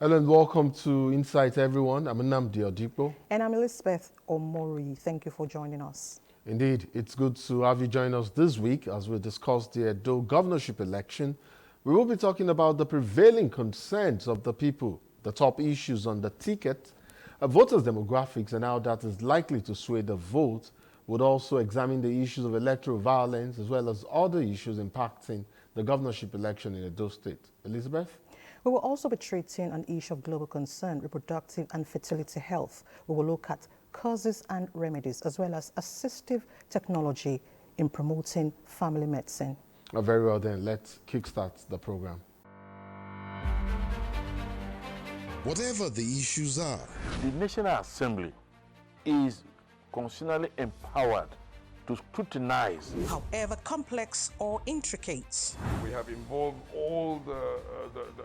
Hello and welcome to Insight, everyone. I'm Nnamdi Odipo. And I'm Elizabeth Omori. Thank you for joining us. Indeed, it's good to have you join us this week as we discuss the Edo governorship election. We will be talking about the prevailing concerns of the people, the top issues on the ticket, voters' demographics, and how that is likely to sway the vote. We'll also examine the issues of electoral violence as well as other issues impacting the governorship election in Edo State. Elizabeth? We will also be treating an issue of global concern, reproductive and fertility health. We will look at causes and remedies, as well as assistive technology in promoting family medicine. Very well then, let's kickstart the program. Whatever the issues are, the National Assembly is constitutionally empowered to scrutinize. However complex or intricate. We have involved all the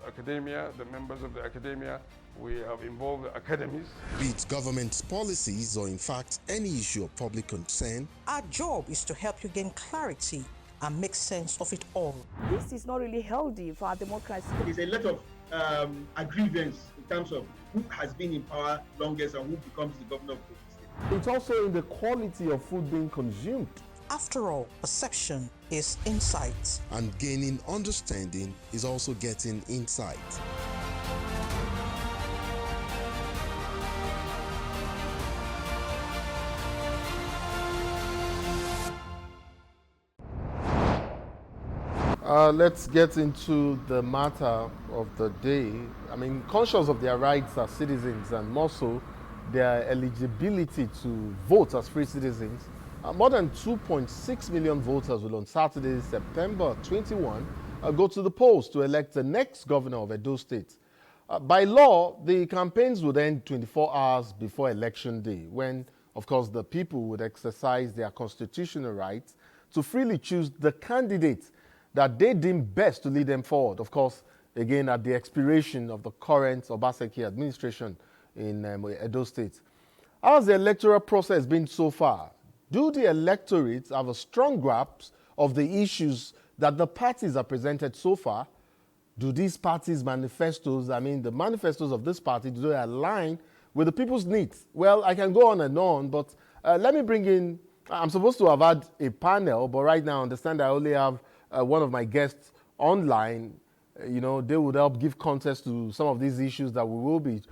academia, the members of the academia. We have involved the academies. Be it government's policies or in fact any issue of public concern. Our job is to help you gain clarity and make sense of it all. This is not really healthy for our democracy. There's a lot of aggrievance in terms of who has been in power longest and who becomes the governor of the state. It's also in the quality of food being consumed. After all, perception is insight. And gaining understanding is also getting insight. Let's get into the matter of the day. I mean, conscious of their rights as citizens and more so their eligibility to vote as free citizens, more than 2.6 million voters will on Saturday, September 21, go to the polls to elect the next governor of Edo State. By law, the campaigns would end 24 hours before election day, when, of course, the people would exercise their constitutional rights to freely choose the candidate that they deem best to lead them forward. Of course, again, at the expiration of the current Obaseki administration in Edo State. How has the electoral process been so far? Do the electorates have a strong grasp of the issues that the parties have presented so far? Do these parties' manifestos, the manifestos of this party, do they align with the people's needs? Well, I can go on and on, but let me bring in, I'm supposed to have had a panel, but right now I understand I only have one of my guests online. They would help give context to some of these issues that we will be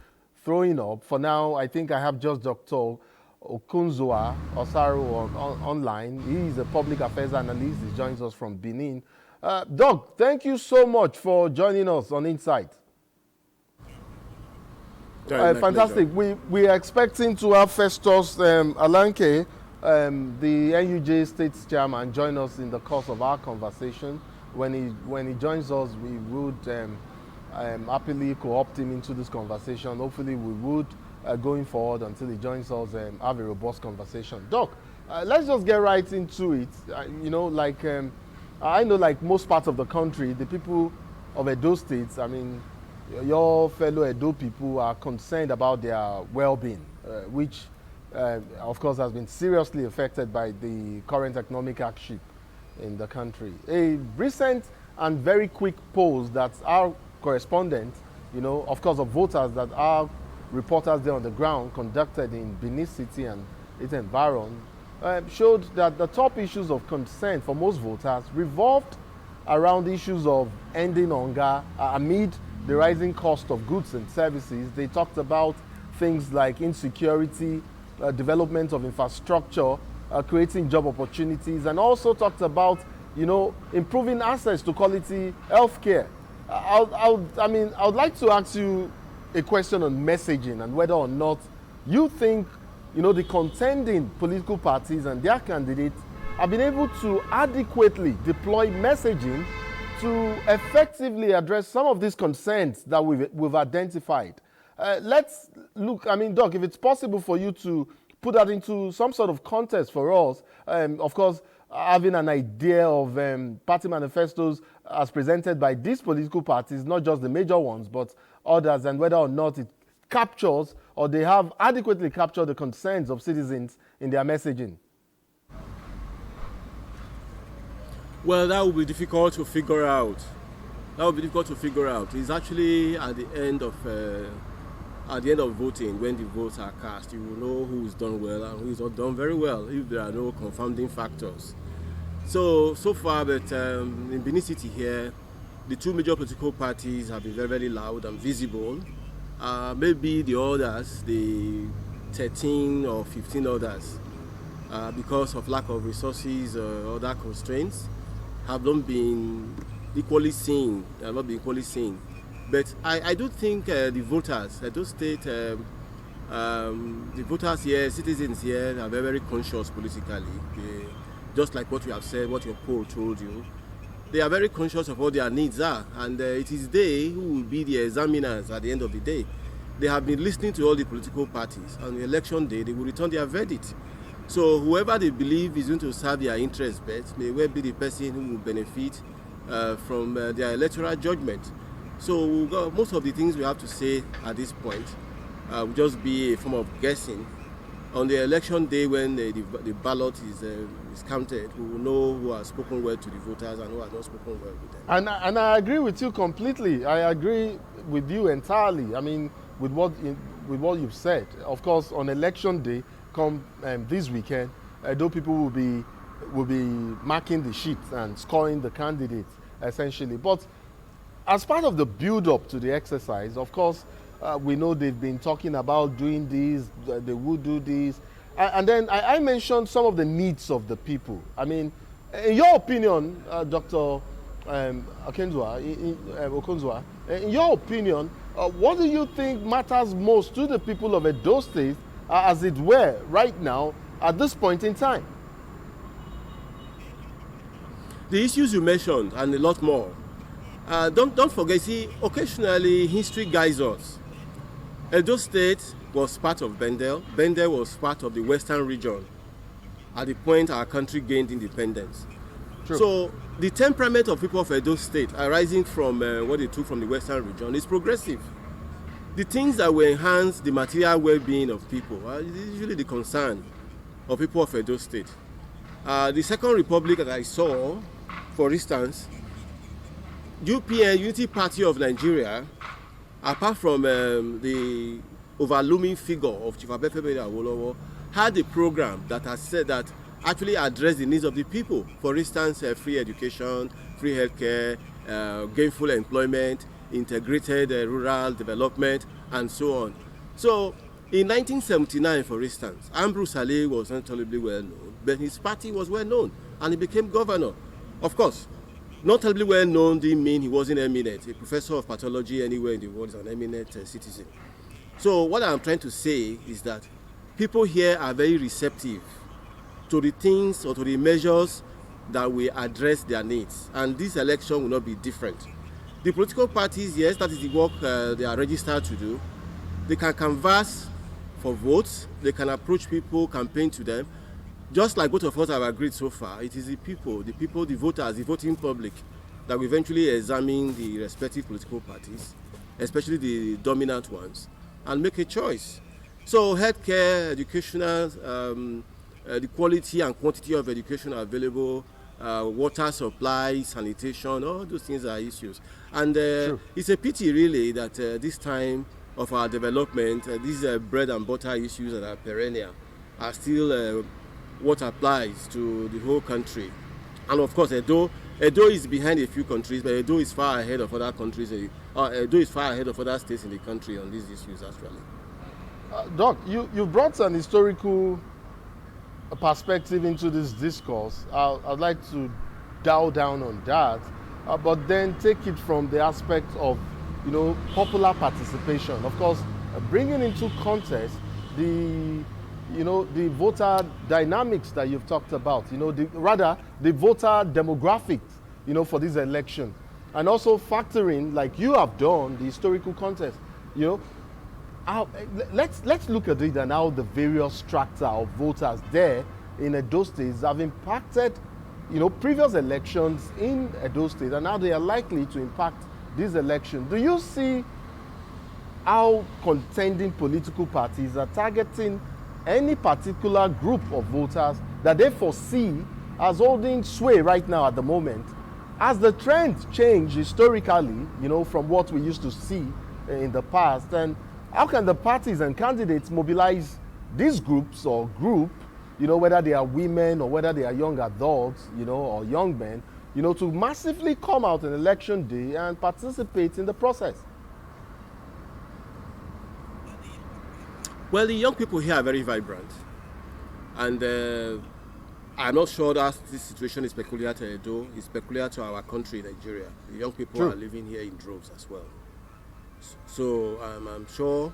throwing up. For now, I think I have just Dr. Okunzoa Osaru online. He is a public affairs analyst. He joins us from Benin. Doc, thank you so much for joining us on Insight. Fantastic. We are expecting to have Festus Alanke, the NUJ State's chairman, join us in the course of our conversation. When he joins us, we would happily co-opt him into this conversation. Hopefully we would, going forward until he joins us, have a robust conversation. Doc, let's just get right into it. I know like most parts of the country, the people of Edo State, your fellow Edo people are concerned about their well-being, which of course has been seriously affected by the current economic hardship in the country. A recent and very quick poll that our correspondent, of course, of voters that our reporters there on the ground conducted in Benin City and its environment, showed that the top issues of concern for most voters revolved around issues of ending hunger amid the rising cost of goods and services. They talked about things like insecurity, development of infrastructure, creating job opportunities, and also talked about, improving access to quality healthcare. I would like to ask you a question on messaging and whether or not you think, the contending political parties and their candidates have been able to adequately deploy messaging to effectively address some of these concerns that we've identified. Let's look, Doc, if it's possible for you to put that into some sort of context for us, of course, having an idea of party manifestos as presented by these political parties, not just the major ones, but others, and whether or not it captures or they have adequately captured the concerns of citizens in their messaging. Well, that will be difficult to figure out. That would be difficult to figure out. It's actually at the end of voting, when the votes are cast, you will know who's done well and who's not done very well if there are no confounding factors. So far, but in Benin City here, the two major political parties have been very, very loud and visible. Maybe the others, the 13 or 15 others, because of lack of resources or other constraints, have not been equally seen. But I do think the voters, those state, the voters here, citizens here, are very, very conscious politically. Just like what you have said, what your poll told you. They are very conscious of what their needs are, and it is they who will be the examiners at the end of the day. They have been listening to all the political parties. On the election day, they will return their verdict. So whoever they believe is going to serve their interests best may well be the person who will benefit from their electoral judgment. So most of the things we have to say at this point will just be a form of guessing. On the election day, when the ballot is counted, we will know who has spoken well to the voters and who has not spoken well with them. And I agree with you completely. I agree with you entirely. I mean, with what you've said. Of course, on election day, come this weekend, though people will be marking the sheets and scoring the candidates essentially. But as part of the build-up to the exercise, of course, we know they've been talking about doing this, they will do this. And then I mentioned some of the needs of the people. I mean, in your opinion, Dr. Okonzua, in your opinion, what do you think matters most to the people of Edo State, as it were, right now, at this point in time? The issues you mentioned, and a lot more. Don't forget, see, occasionally history guides us. Edo State was part of Bendel. Bendel was part of the Western region at the point our country gained independence. True. So the temperament of people of Edo State arising from what they took from the Western region is progressive. The things that will enhance the material well-being of people are usually the concern of people of Edo State. The Second Republic that I saw, for instance, UPN, Unity Party of Nigeria, apart from the overlooming figure of Chief Abefebele Awolowo, had a program that has said that actually addressed the needs of the people. For instance, free education, free healthcare, gainful employment, integrated rural development, and so on. So, in 1979, for instance, Ambrose Ali was not terribly well known, but his party was well known, and he became governor. Of course, not terribly well known didn't mean he wasn't eminent. A professor of pathology anywhere in the world is an eminent citizen. So what I'm trying to say is that people here are very receptive to the things or to the measures that will address their needs. And this election will not be different. The political parties, yes, that is the work they are registered to do. They can canvass for votes. They can approach people, campaign to them. Just like both of us have agreed so far, it is the people, the voters, the voting public that will eventually examine the respective political parties, especially the dominant ones, and make a choice. So healthcare, educational, the quality and quantity of education available, water supply, sanitation, all those things are issues. And it's a pity really that this time of our development, these bread and butter issues that are perennial are still what applies to the whole country. And of course, Edo is behind a few countries, but Edo is far ahead of other countries. Edo is far ahead of other states in the country on these issues, actually. Doc, you brought an historical perspective into this discourse. I'd like to dial down on that, but then take it from the aspect of, popular participation. Of course, bringing into context the voter dynamics that you've talked about, the voter demographics, for this election, and also factoring, like you have done, the historical context, let's look at it and how the various strata of voters there in Edo State have impacted, previous elections in Edo State, and how they are likely to impact this election. Do you see how contending political parties are targeting any particular group of voters that they foresee as holding sway right now at the moment Has the trend changed historically, you know, from what we used to see in the past? And how can the parties and candidates mobilize these groups or group, you know, whether they are women or whether they are young adults, you know, or young men, you know, to massively come out on election day and participate in the process? Well, the young people here are very vibrant. And I'm not sure that this situation is peculiar to Edo. It's peculiar to our country, Nigeria. The young people are living here in droves as well. So I'm sure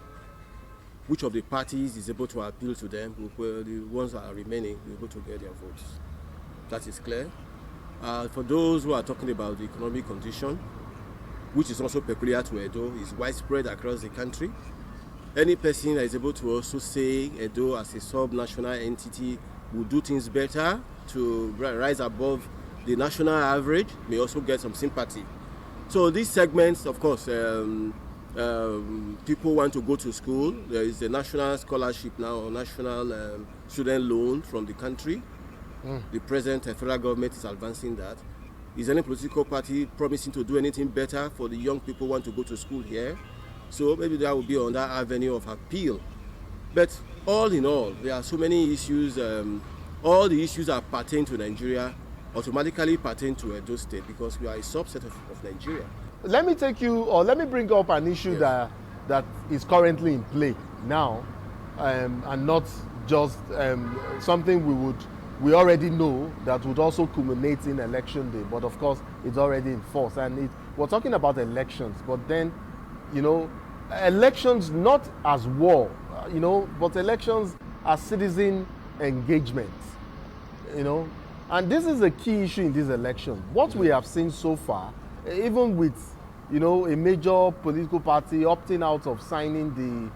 which of the parties is able to appeal to them, the ones that are remaining, will be able to get their votes. That is clear. For those who are talking about the economic condition, which is also peculiar to Edo, is widespread across the country. Any person that is able to also say Edo as a sub-national entity will do things better to rise above the national average may also get some sympathy. So these segments, of course, people want to go to school. There is a national scholarship now, or national student loan from the country. The present federal government is advancing that. Is any political party promising to do anything better for the young people who want to go to school here? So maybe that will be on that avenue of appeal. But all in all, there are so many issues. All the issues that pertain to Nigeria automatically pertain to Edo State because we are a subset of Nigeria. Let me take you, or let me bring up an issue that is currently in play now, and not just something we already know that would also culminate in election day, but of course it's already in force. And we're talking about elections, but then, you know, elections not as war, you know, but elections as citizen engagement, you know. And this is a key issue in this election. What we have seen so far, even with, you know, a major political party opting out of signing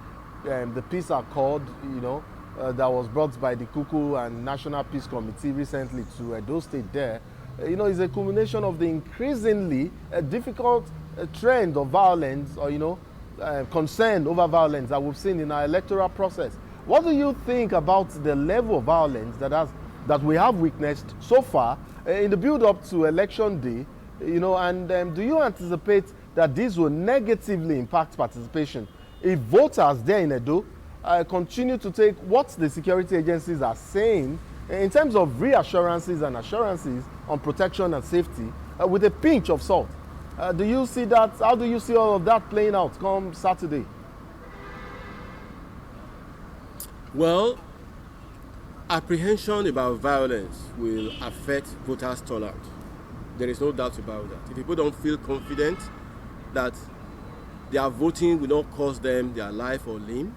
the peace accord, you know, that was brought by the Kuku and National Peace Committee recently to Edo State there, you know, is a culmination of the increasingly difficult trend of violence, or, you know, concern over violence that we've seen in our electoral process. What do you think about the level of violence that we have witnessed so far in the build-up to election day, you know, and do you anticipate that this will negatively impact participation if voters there in Edo continue to take what the security agencies are saying in terms of reassurances and assurances on protection and safety with a pinch of salt? Do you see that? How do you see all of that playing out come Saturday? Well, apprehension about violence will affect voters' turnout. There is no doubt about that. If people don't feel confident that their voting will not cost them their life or limb,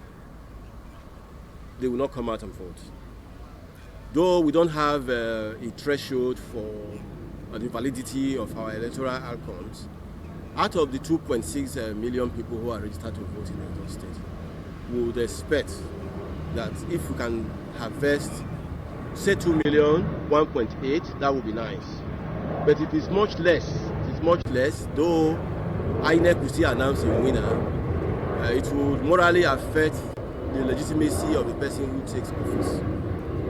they will not come out and vote. Though we don't have a threshold for the validity of our electoral outcomes, out of the 2.6 million people who are registered to vote in Edo State, we would expect that if we can harvest, say 2 million, 1.8, that would be nice. But if it's much less, though INEC will still announce a winner, it will morally affect the legitimacy of the person who takes office.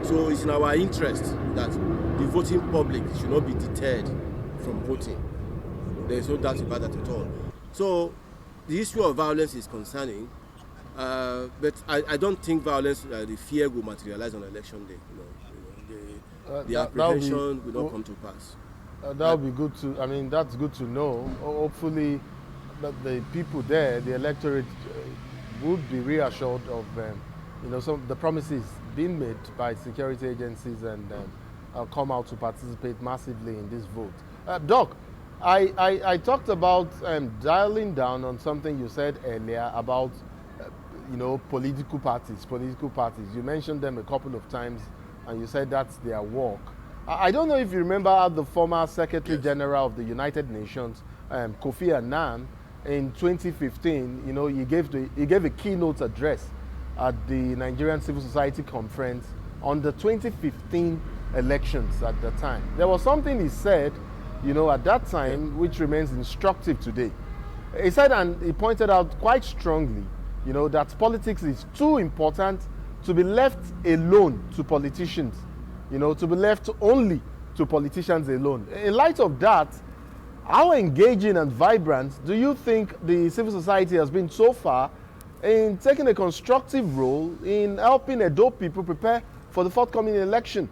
So it's in our interest that the voting public should not be deterred from voting. There is no doubt about that at all. So the issue of violence is concerning, but I don't think violence, the fear will materialize on election day. The apprehension will not come to pass. That would be good to, I mean, that's good to know. Hopefully that the people there, the electorate, would be reassured of, you know, some of the promises being made by security agencies and come out to participate massively in this vote. Doc, I talked about dialing down on something you said earlier about, you know, political parties. You mentioned them a couple of times and you said that's their work. I don't know if you remember the former Secretary General of the United Nations, Kofi Annan, in 2015, you know, he gave a keynote address at the Nigerian Civil Society Conference on the 2015 elections at the time. There was something he said, you know, at that time, which remains instructive today. He said, and he pointed out quite strongly, you know, that politics is too important to be left alone to politicians, you know, to be left only to politicians alone. In light of that, How engaging and vibrant do you think the civil society has been so far in taking a constructive role in helping Edo people prepare for the forthcoming election?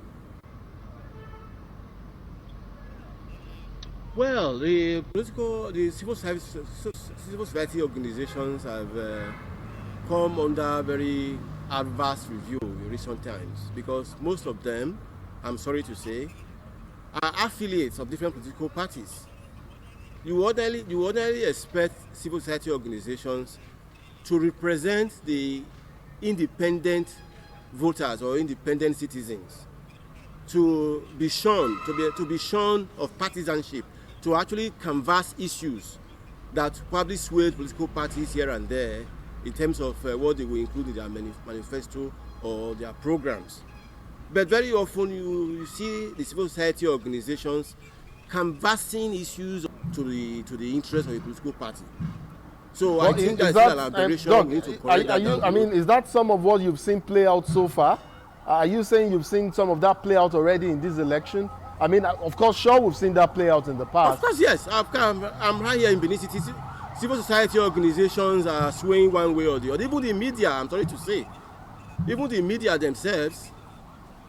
Well, the civil society organizations have come under very adverse review in recent times because most of them, I'm sorry to say, are affiliates of different political parties. You ordinarily expect civil society organizations to represent the independent voters or independent citizens, to be shorn of partisanship, to actually canvass issues that probably swayed political parties here and there in terms of what they will include in their manifesto or their programs. But very often you see the civil society organizations canvassing issues to the interest of a political party. So well, I think that's still an aberration. Doc, we need to correct that. Is that some of what you've seen play out so far? Are you saying you've seen some of that play out already in this election? I mean, of course, sure, we've seen that play out in the past. Of course, yes. I'm right here in Benin City. Civil society organizations are swaying one way or the other. Even the media, I'm sorry to say, even the media themselves,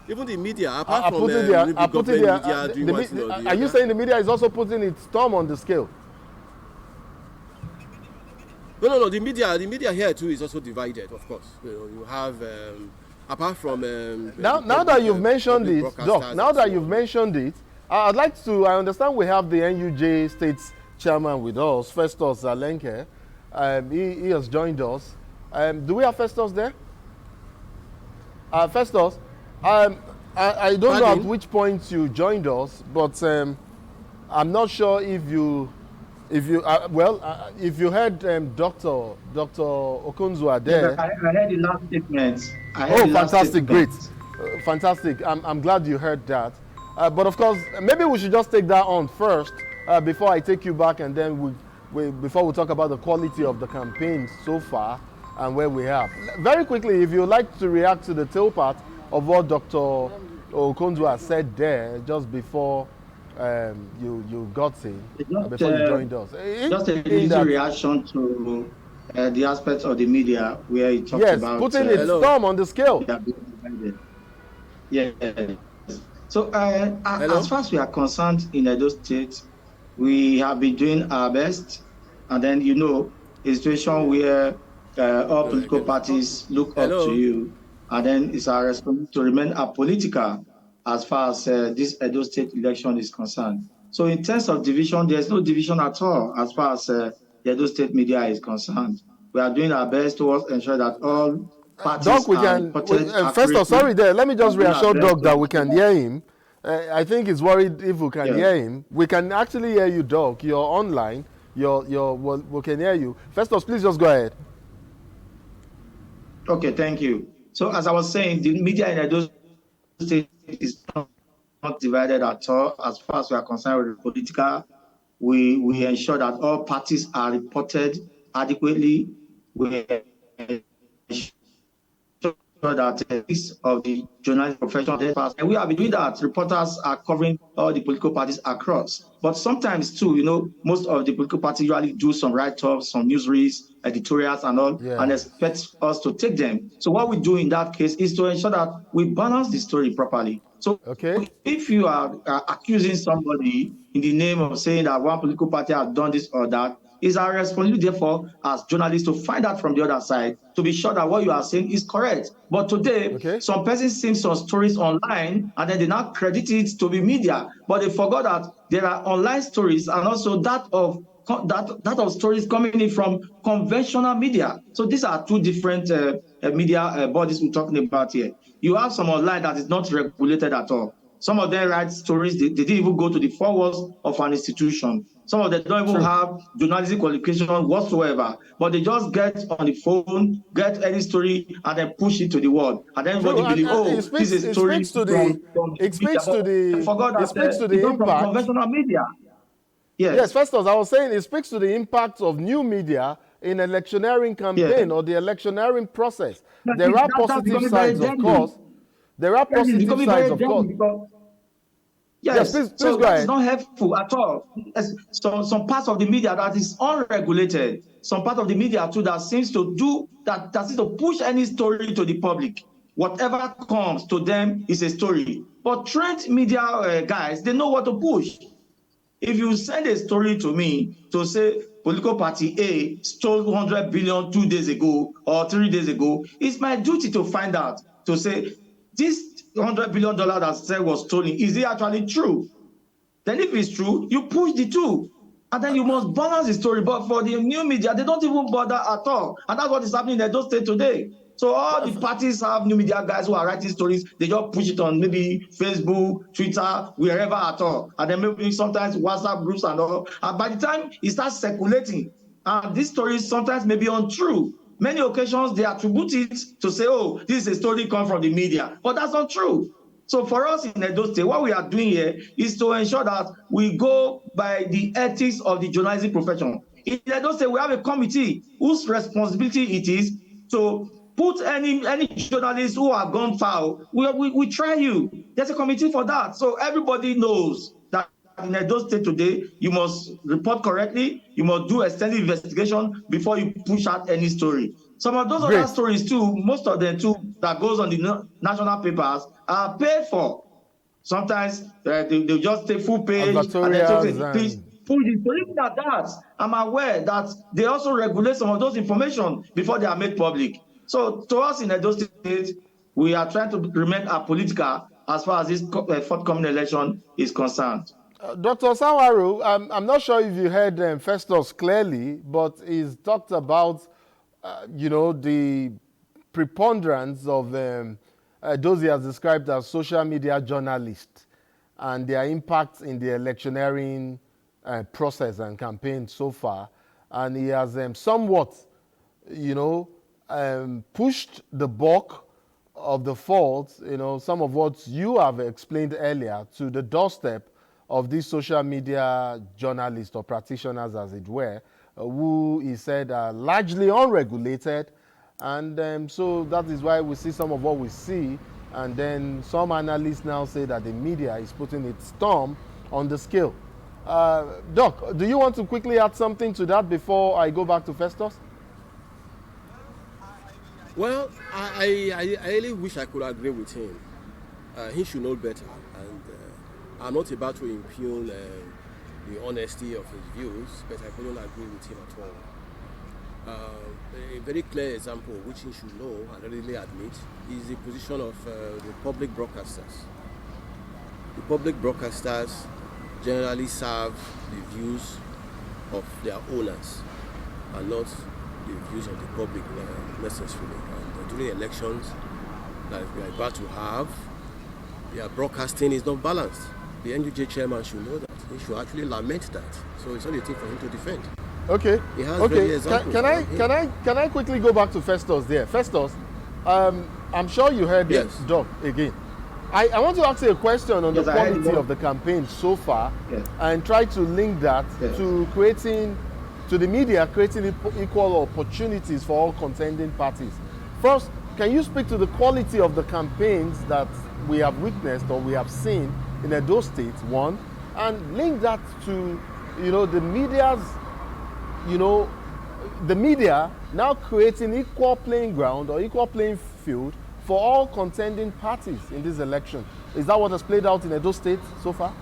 apart from the media doing one thing or the other. Are you saying the media is also putting its thumb on the scale? No. The media here too is also divided. Of course, you have apart from now that you've mentioned it, Doc. Now that you've mentioned it, I'd like to. I understand we have the NUJ State's chairman with us, Festus Alenke. He has joined us. Do we have Festus there? Festus, I don't know at which point you joined us, but I'm not sure if you heard Dr. Okonzua there. I heard the last statement. Fantastic, great. Fantastic. I'm glad you heard that. But of course, maybe we should just take that on first before I take you back, and then before we talk about the quality of the campaign so far and where we are. Very quickly, if you'd like to react to the tail part of what Dr. Okonzua said there just before you got in, before you joined us. Just a little reaction to the aspect of the media where he talked about putting its thumb on the scale. Yes. So as far as we are concerned in Edo State, we have been doing our best, and then a situation where all political parties look up to you, and then it's our responsibility to remain apolitical as far as this Edo State election is concerned. So in terms of division, there's no division at all as far as the Edo State media is concerned. We are doing our best to ensure that all parties Doc, Festus, sorry there. Let me just reassure Doc that we can hear him. I think he's worried if we can hear him. We can actually hear you, Doc. You're online. We can hear you. Festus, please just go ahead. Okay, thank you. So as I was saying, the media in Edo State is not divided at all. As far as we are concerned with the political, we ensure that all parties are reported adequately. We ensure that of the journalistic profession, and we have been doing that. Reporters are covering all the political parties across. But sometimes too, most of the political parties usually do some write-ups, some news reads, editorials and all, and expect us to take them. So what we do in that case is to ensure that we balance the story properly. So if you are accusing somebody in the name of saying that one political party has done this or that, it's our responsibility, therefore, as journalists, to find out from the other side, to be sure that what you are saying is correct. But today, some persons see some stories online, and then they now credit it to be media. But they forgot that there are online stories and also that of stories coming in from conventional media. So these are two different media bodies we're talking about here. You have some online that is not regulated at all. Some of them write stories, they didn't even go to the four walls of an institution. Some of them don't even have journalistic qualification whatsoever, but they just get on the phone, get any story, and then push it to the world. And then everybody believes, this is a story it speaks to the impact. Conventional media. Yes, Festus, I was saying it speaks to the impact of new media in electioneering campaign or the electioneering process. There are positive sides, of course. There are positive sides, of course. Yes, please so go that is ahead. not helpful at all. Yes, some parts of the media that is unregulated, some part of the media too that seems to do that seems to push any story to the public. Whatever comes to them is a story. But trained media guys, they know what to push. If you send a story to me to say political party A stole 100 billion 2 days ago or 3 days ago, it's my duty to find out, to say this $100 billion that said was stolen, is it actually true? Then if it's true, you push the two. And then you must balance the story. But for the new media, they don't even bother at all. And that's what is happening in Edo State today. So all the parties have new media guys who are writing stories. They just push it on maybe Facebook, Twitter, wherever at all. And then maybe sometimes WhatsApp groups and all. And by the time it starts circulating, and these stories sometimes may be untrue. Many occasions they attribute it to say, oh, this is a story come from the media. But that's not true. So for us in Edo State, what we are doing here is to ensure that we go by the ethics of the journalism profession. In Edo State, we have a committee whose responsibility it is to put any journalists who have gone foul, we try you. There's a committee for that. So everybody knows that in Edo State today, you must report correctly, you must do extensive investigation before you push out any story. Some of those other stories too, most of them too, that goes on the national papers are paid for. Sometimes they just take full page and then say, please push it. So even at that, I'm aware that they also regulate some of those information before they are made public. So to us in Edo State, we are trying to remain apolitical as far as this forthcoming election is concerned. Dr. Sawaru, I'm not sure if you heard Festus clearly, but he's talked about, the preponderance of those he has described as social media journalists and their impact in the electioneering process and campaign so far. And he has somewhat, pushed the bulk of the fault, some of what you have explained earlier, to the doorstep of these social media journalists or practitioners, as it were, who he said are largely unregulated. And so that is why we see some of what we see. And then some analysts now say that the media is putting its thumb on the scale. Doc, do you want to quickly add something to that before I go back to Festus? Well, I really wish I could agree with him. He should know better. And I'm not about to impugn the honesty of his views, but I couldn't agree with him at all. A very clear example, which he should know and readily admit, is the position of the public broadcasters. The public broadcasters generally serve the views of their owners and not the views of the public necessarily. And during elections that we are about to have, their broadcasting is not balanced. The NUJ chairman should know that. He should actually lament that. So it's not a thing for him to defend. Okay. He has okay. Can I quickly go back to Festus there? Festus, I'm sure you heard Doc again. I want to ask you a question on the quality of the campaign so far, and try to link that to the media creating equal opportunities for all contending parties. First, can you speak to the quality of the campaigns that we have witnessed or we have seen in Edo State, one, and link that to, the media now creating equal playing ground or equal playing field for all contending parties in this election. Is that what has played out in Edo State so far?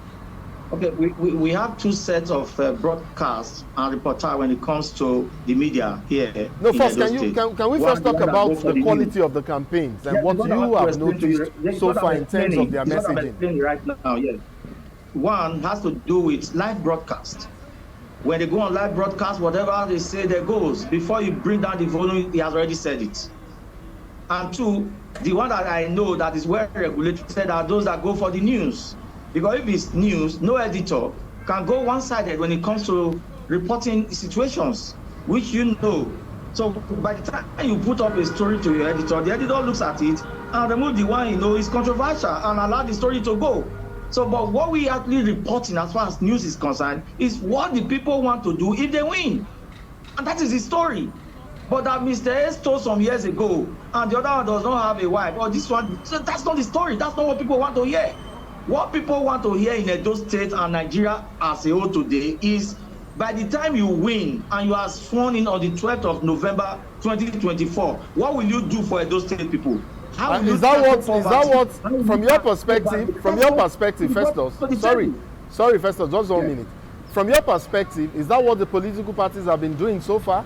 Okay, we have two sets of broadcasts and reporter when it comes to the media here. No, first, can we first talk about the quality of the campaigns and what you have noticed so far in terms of their messaging? Right now, yes. One has to do with live broadcast. When they go on live broadcast, whatever they say, there goes. Before you bring down the volume, he has already said it. And two, the one that I know that is well regulated are those that go for the news. Because if it's news, no editor can go one-sided when it comes to reporting situations, which you know. So by the time you put up a story to your editor, the editor looks at it and remove the one is controversial and allow the story to go. So, but what we actually reporting as far as news is concerned is what the people want to do if they win. And that is the story. But that Mr. A stole some years ago and the other one does not have a wife, or this one, so that's not the story. That's not what people want to hear. What people want to hear in Edo State and Nigeria as a whole today is, by the time you win and you are sworn in on the 12th of November 2024, what will you do for Edo State people? How will is that what from your perspective, Festus? Sorry, Festus, just 1 minute. From your perspective, is that what the political parties have been doing so far?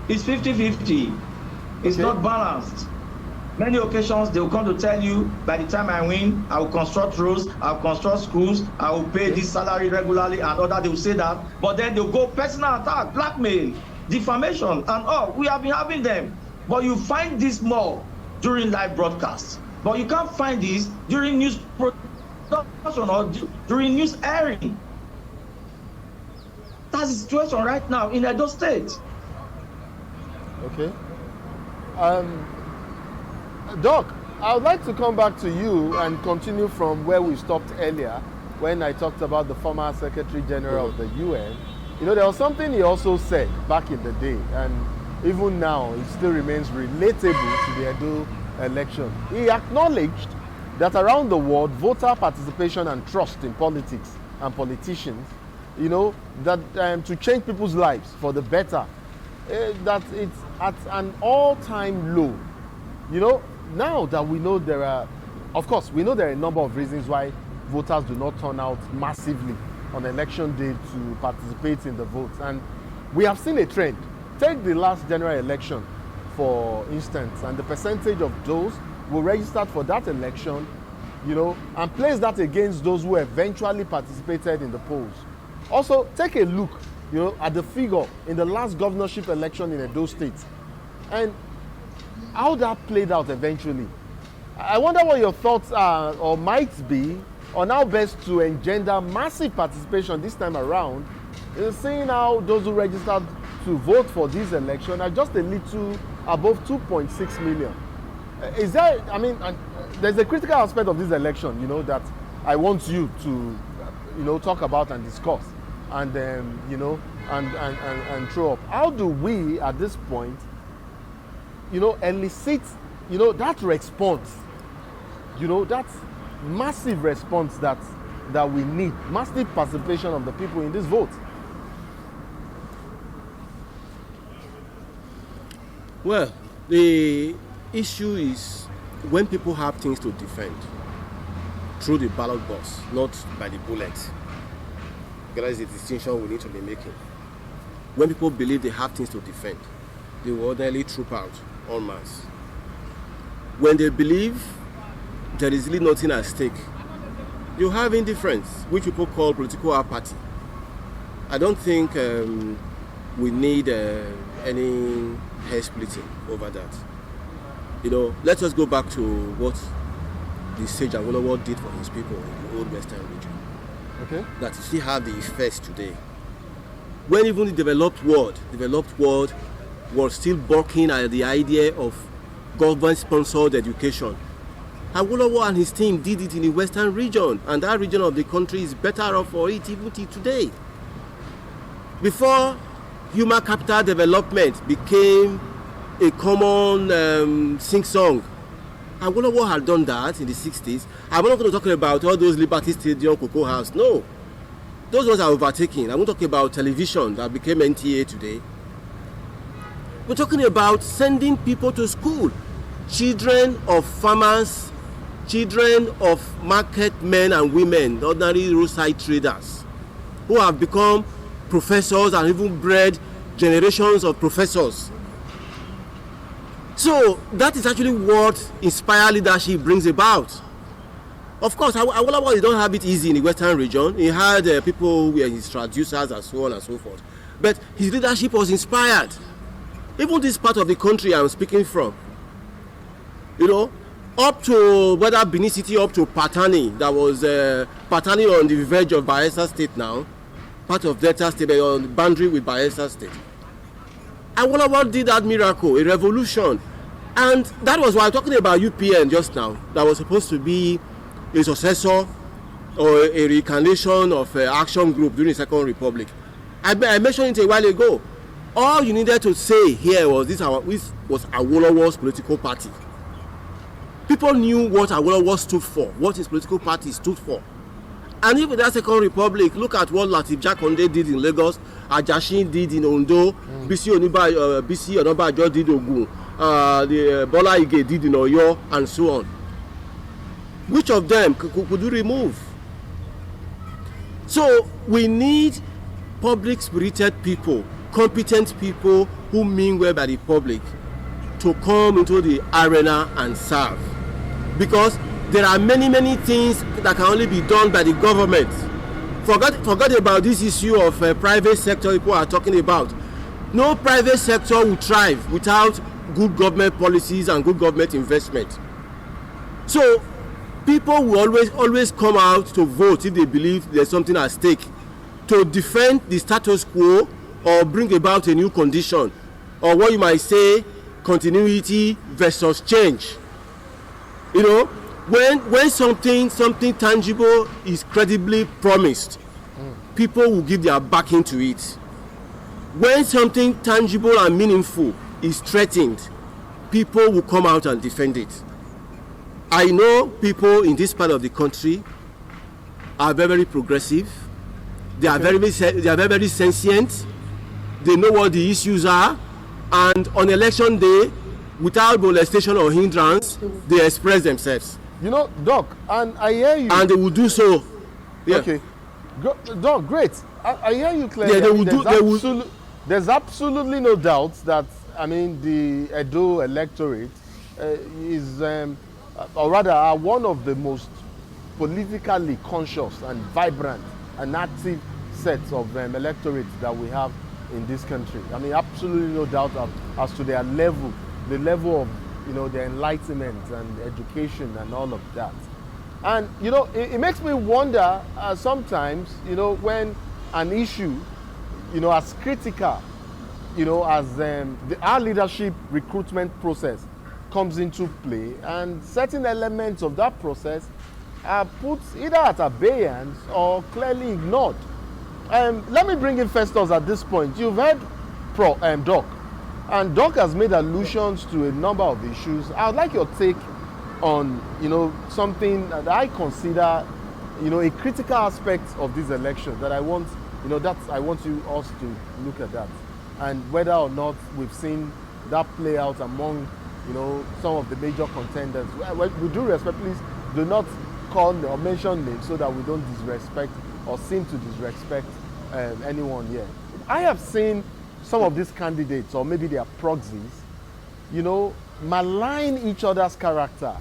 It's 50-50. It's not balanced. Many occasions they will come to tell you, by the time I win, I will construct roads, I will construct schools, I will pay this salary regularly, and other they will say that, but then they'll go personal attack, blackmail, defamation, and all. We have been having them. But you find this more during live broadcasts. But you can't find this during news production or during news airing. That's the situation right now in Edo State. Okay. Doc, I would like to come back to you and continue from where we stopped earlier when I talked about the former Secretary General of the UN. You know, there was something he also said back in the day, and even now it still remains relatable to the Edo election. He acknowledged that around the world, voter participation and trust in politics and politicians, you know, that to change people's lives for the better, that it's at an all-time low. You know, now that we know there are, of course, we know there are a number of reasons why voters do not turn out massively on election day to participate in the votes. And we have seen a trend. Take the last general election, for instance, and the percentage of those who registered for that election, you know, and place that against those who eventually participated in the polls. Also, take a look, you know, at the figure in the last governorship election in Edo State, and how that played out eventually. I wonder what your thoughts are or might be on how best to engender massive participation this time around, seeing how those who registered to vote for this election are just a little above 2.6 million. Is there, I mean, there's a critical aspect of this election, you know, that I want you to, you know, talk about and discuss and, you know, and throw up. How do we, at this point, you know, elicit, you know, that response, you know, that massive response that we need, massive participation of the people in this vote? Well, the issue is when people have things to defend through the ballot box, not by the bullet. That is the distinction we need to be making. When people believe they have things to defend, they will ordinarily troop out en masse. When they believe there is really nothing at stake, you have indifference, which people call political apathy. I don't think we need any hair splitting over that. You know, let's just go back to what the sage Awolowo did for his people in the old Western region. Okay. That you still have the effects today. When even the developed world was still balking at the idea of government-sponsored education, Awolowo and his team did it in the Western region, and that region of the country is better off for it even till today. Before human capital development became a common sing-song, Awolowo had done that in the 60s. I'm not going to talk about all those Liberty Stadium, Cocoa House. No. Those ones are overtaken. I'm not talking about television that became NTA today. We're talking about sending people to school. Children of farmers, children of market men and women, ordinary roadside traders, who have become professors and even bred generations of professors. So that is actually what inspired leadership brings about. Of course, Awolowo don't have it easy in the Western region. He had people who were his traducers and so on and so forth. But his leadership was inspired. Even this part of the country I'm speaking from, you know, up to whether Benin City, up to Patani, that was Patani on the verge of Bayelsa State now, part of Delta State, on the boundary with Bayelsa State. Awolowo did that miracle, a revolution. And that was why I'm talking about UPN just now, that was supposed to be a successor or a reincarnation of Action Group during the Second Republic. I mentioned it a while ago. All you needed to say here was this was Awolowo's political party. People knew what Awolowo stood for, what his political party stood for. And even that Second Republic, look at what Lateef Jakonde did in Lagos, Ajashin did in Ondo, BC Onabanjo did in Ogun, Bola Ige did in Oyo, and so on. Which of them could you remove? So we need public-spirited people, competent people who mean well by the public to come into the arena and serve. Because there are many things that can only be done by the government. Forget about this issue of private sector people are talking about. No private sector will thrive without good government policies and good government investment. So people will always come out to vote if they believe there's something at stake, to defend the status quo or bring about a new condition, or what you might say, continuity versus change. You know, when something tangible is credibly promised, people will give their backing to it. When something tangible and meaningful is threatened, people will come out and defend it. I know people in this part of the country are very progressive. They are very sentient. They know what the issues are, and on election day, without molestation or hindrance, they express themselves. You know, Doc, and I hear you. And they will do so. Yeah. Okay. Doc, great. I hear you clearly. Yeah, they will do. There's absolutely no doubt that, I mean, the Edo electorate is, or rather, are one of the most politically conscious and vibrant and active sets of electorates that we have in this country. I mean, absolutely no doubt as to their level, the level of, you know, their enlightenment and education and all of that. And, you know, it makes me wonder sometimes, you know, when an issue, you know, as critical, you know, as our leadership recruitment process comes into play, and certain elements of that process are put either at abeyance or clearly ignored. Let me bring in Festus at this point. You've heard Doc, and Doc has made allusions to a number of issues. I would like your take on, you know, something that I consider, you know, a critical aspect of this election that I want, you know, that I want you us to look at that, and whether or not we've seen that play out among, you know, some of the major contenders. Well, we do respect, please do not call or mention names so that we don't disrespect or seem to disrespect anyone here. I have seen some of these candidates, or maybe their proxies, you know, malign each other's character,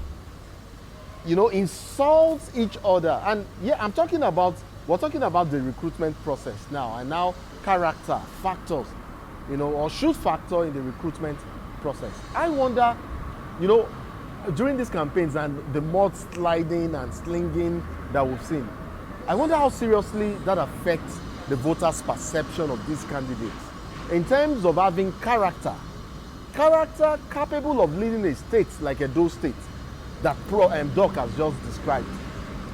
you know, insult each other. And yeah, we're talking about the recruitment process now, and now character factors, you know, or should factor in the recruitment process. I wonder, you know, during these campaigns and the mud sliding and slinging that we've seen, I wonder how seriously that affects the voters' perception of these candidates in terms of having character capable of leading a state like Edo State that Doc has just described.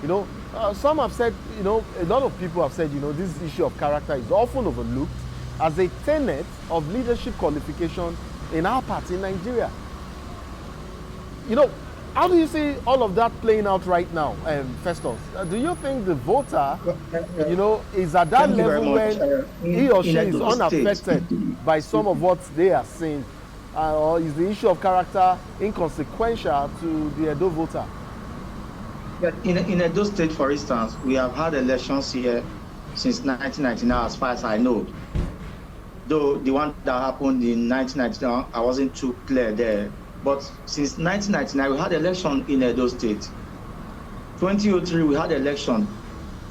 You know, some have said, you know, a lot of people have said, you know, this issue of character is often overlooked as a tenet of leadership qualification in our party in Nigeria. You know, how do you see all of that playing out right now, Festus? Do you think the voter, you know, is at that level when he or she is unaffected by some of what they are saying? Or is the issue of character inconsequential to the Edo voter? Yeah, in Edo State, for instance, we have had elections here since 1999, as far as I know. Though the one that happened in 1999, I wasn't too clear there. But since 1999, we had election in Edo State. 2003, we had election.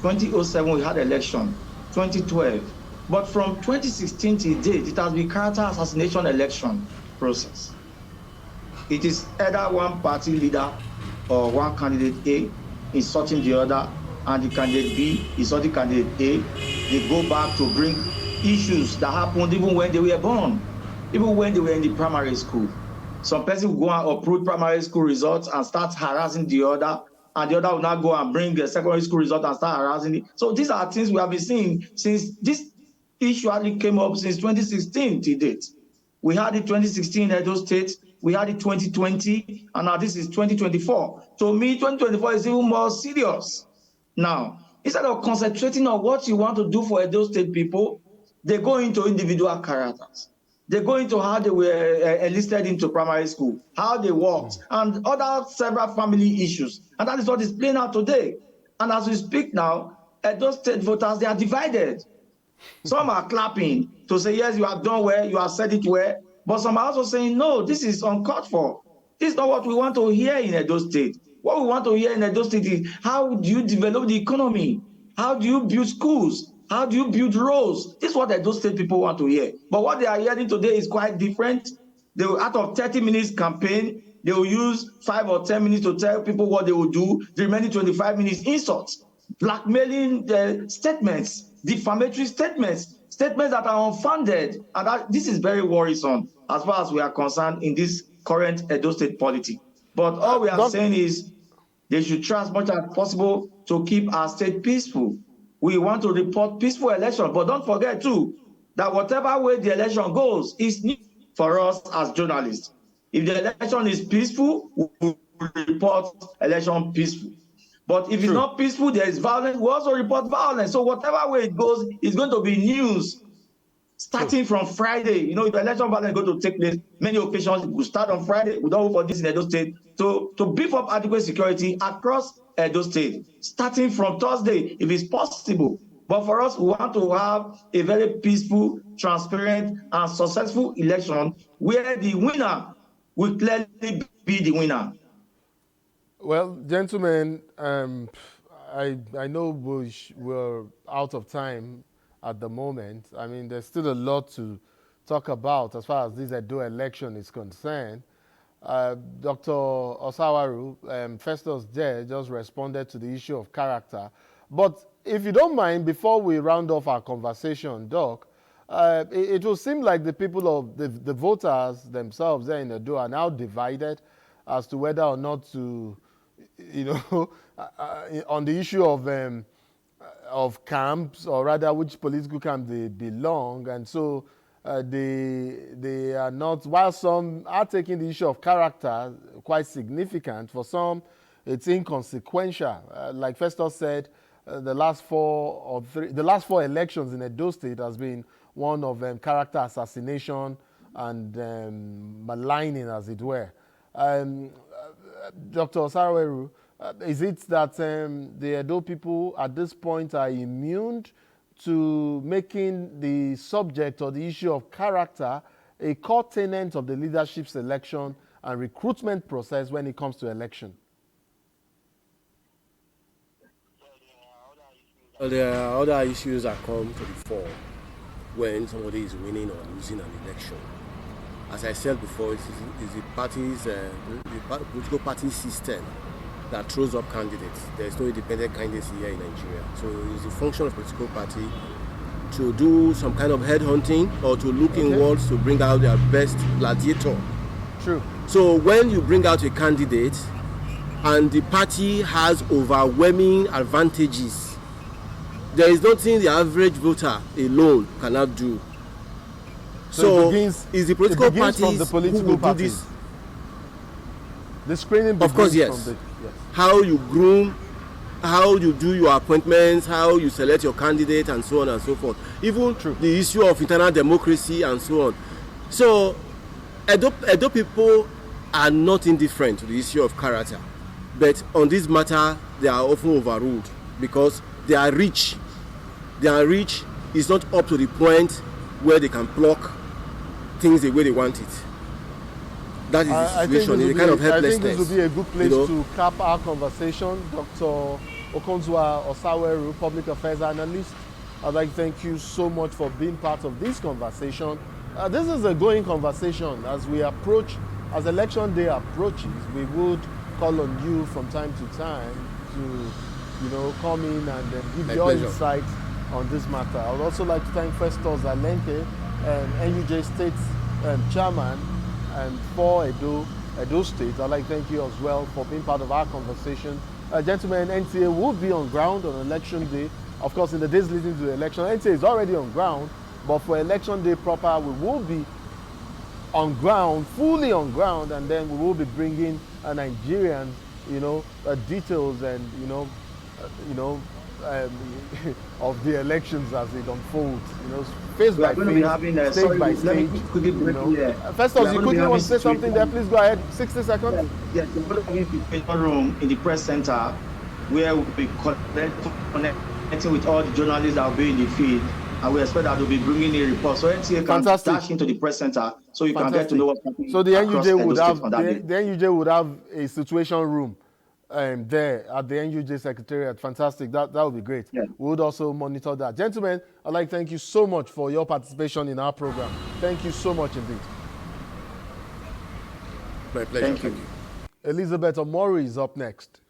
2007, we had election. 2012. But from 2016 to date, it has been character assassination election process. It is either one party leader or one candidate A insulting the other, and the candidate B insulting candidate A. They go back to bring issues that happened even when they were born, even when they were in the primary school. Some person will go and upload primary school results and start harassing the other, and the other will not go and bring a secondary school result and start harassing it. So these are things we have been seeing since this issue only came up since 2016 to date. We had it 2016 in Edo State, we had it 2020, and now this is 2024. To me, 2024 is even more serious. Now, instead of concentrating on what you want to do for Edo State people, they go into individual characters. They go into how they were enlisted into primary school, how they worked, and other several family issues. And that is what is playing out today. And as we speak now, Edo State voters, they are divided. Some are clapping to say, yes, you have done well, you have said it well. But some are also saying, no, this is uncalled for. This is not what we want to hear in Edo State. What we want to hear in Edo State is, how do you develop the economy? How do you build schools? How do you build roads? This is what Edo State people want to hear. But what they are hearing today is quite different. They will, out of 30 minutes campaign, they will use 5 or 10 minutes to tell people what they will do. The remaining 25 minutes insults, blackmailing statements, defamatory statements, statements that are unfounded. And this is very worrisome as far as we are concerned in this current Edo State politics. But all we are saying is they should try as much as possible to keep our state peaceful. We want to report peaceful election, but don't forget too that whatever way the election goes is new for us as journalists. If the election is peaceful, we will report election peaceful. But if it's not peaceful, there is violence, we also report violence. So whatever way it goes, it's going to be news. Starting from Friday, you know, if the election violence is going to take place, many occasions will start on Friday. We don't hope for this in Edo State to beef up adequate security across Edo State, starting from Thursday, if it's possible. But for us, we want to have a very peaceful, transparent, and successful election where the winner will clearly be the winner. Well, gentlemen, I know we're out of time at the moment. I mean, there's still a lot to talk about as far as this Edo election is concerned. Dr. Osawaru, Festus there just responded to the issue of character. But if you don't mind, before we round off our conversation, Doc, it will seem like the people of the voters themselves there in Edo are now divided as to whether or not to, you know, on the issue of camps, or rather which political camp they belong. And so they are not, while some are taking the issue of character quite significant, for some it's inconsequential. Like Festus said, the last four elections in Edo State has been one of character assassination and maligning, as it were. Dr. Osawaru, is it that the Edo people at this point are immune to making the subject or the issue of character a core tenet of the leadership selection and recruitment process when it comes to election? Well, there are other issues that come to the fore when somebody is winning or losing an election. As I said before, it's the party's, the political party system that throws up candidates. There's no independent candidates here in Nigeria. So it's the function of political party to do some kind of headhunting or to look inwards to bring out their best gladiator. True. So when you bring out a candidate and the party has overwhelming advantages, there is nothing the average voter alone cannot do. So it's the political parties who will do this. The screening begins, of course, yes. Yes. How you groom, how you do your appointments, how you select your candidate, and so on and so forth. Even the issue of internal democracy and so on. So Edo people are not indifferent to the issue of character, but on this matter they are often overruled because they are rich. Their reach is not up to the point where they can pluck things the way they want it. That is the situation. It's a kind of helplessness. I think this would be a good place to cap our conversation. Dr. Okonzua Osawaru, Public Affairs Analyst, I'd like to thank you so much for being part of this conversation. This is a going conversation. As we approach, as election day approaches, we would call on you from time to time to, come in and give your insight on this matter. I would also like to thank Festus Alenke, NUJ State Chairman, and for Edo State. I'd like to thank you as well for being part of our conversation. Gentlemen, NTA will be on ground on election day. Of course, in the days leading to the election, NTA is already on ground, but for election day proper, we will be on ground, fully on ground, and then we will be bringing Nigerians, details and of the elections as it unfolds, face by face, stage by stage. Festus, you quickly want to say something there? Please go ahead. 60 seconds. Yes, we're going to have a situation room in the press center where we'll be connecting with all the journalists that will be in the field, and we expect that we'll be bringing a report. So NTA can dash into the press center so you can get to know what's happening. So the NUJ would have a situation room there at the NUJ Secretariat. Fantastic. That would be great. Yeah. We would also monitor that. Gentlemen, I'd like to thank you so much for your participation in our program. Thank you so much indeed. My pleasure. Thank you. Elizabeth Omori is up next.